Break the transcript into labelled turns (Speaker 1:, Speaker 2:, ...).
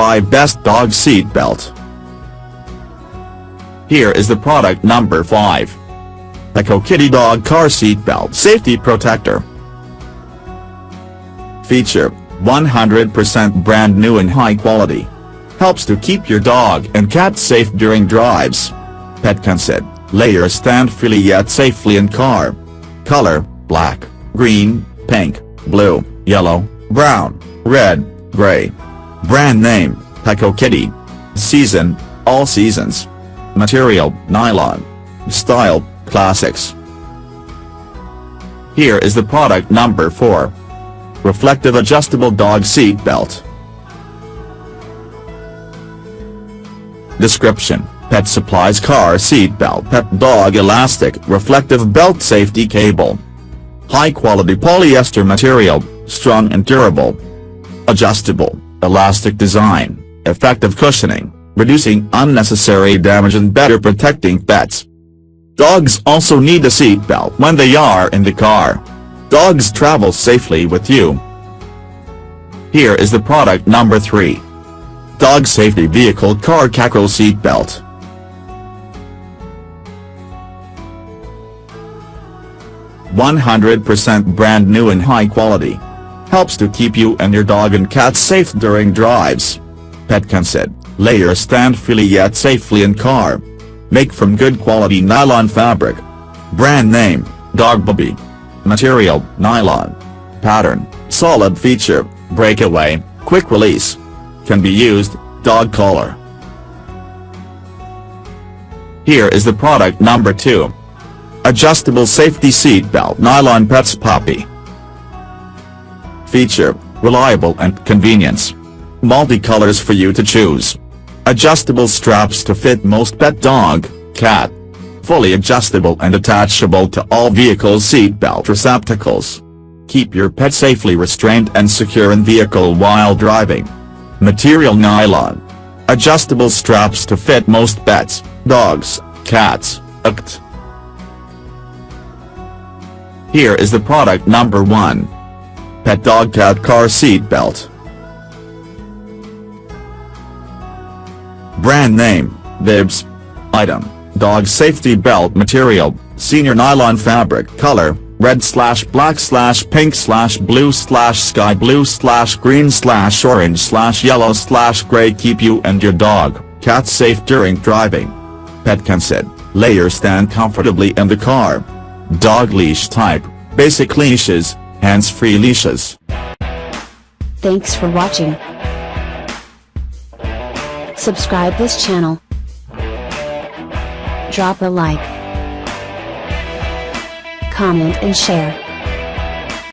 Speaker 1: 5 Best Dog Seat Belt. Here is the product number 5. Hachikitty Dog Car Seat Belt Safety Protector. Feature: 100% brand new and high quality. Helps to keep your dog and cat safe during drives. Pet consent. Layers stand freely yet safely in car. Color: black, green, pink, blue, yellow, brown, red, gray. Brand name: Hachikitty. Season: all seasons. Material: nylon. Style: classics. Here is the product number 4. Reflective Adjustable Dog Seat Belt. Description: Pet Supplies Car Seat Belt Pet Dog Elastic Reflective Belt Safety Cable. High quality polyester material, strong and durable. Adjustable, elastic design, effective cushioning, reducing unnecessary damage and better protecting pets. Dogs also need a seat belt when they are in the car. Dogs travel safely with you. Here is the product number 3. Dog Safety Vehicle Car Cachorro Seat Belt. (100% brand new and high quality. Helps to keep you and your dog and cat safe during drives. Pet consent. Layers stand freely yet safely in car. Make from good quality nylon fabric. Brand name: Dog Bobby. Material: nylon. Pattern: solid. Feature: breakaway, quick release. Can be used, dog collar. Here is the product number 2. Adjustable Safety Seat Belt Nylon Pets Puppy. Feature: reliable and convenience. Multi-colors for you to choose. Adjustable straps to fit most pet dog, cat. Fully adjustable and attachable to all vehicle seat belt receptacles. Keep your pet safely restrained and secure in vehicle while driving. Material: nylon. Adjustable straps to fit most pets, dogs, cats, etc. Here is the product number 1. Pet Dog Cat Car Seat Belt. Brand name: Bibs. Item: Dog Safety Belt Material: senior nylon fabric. Color: red/black/pink/blue/sky blue/green/orange/yellow/gray. Keep you and your dog, cat safe during driving. Pet consent. Layers stand comfortably in the car. Dog leash type: basic leashes, hands-free leashes.
Speaker 2: Thanks for watching. Subscribe this channel. Drop a like, comment and share.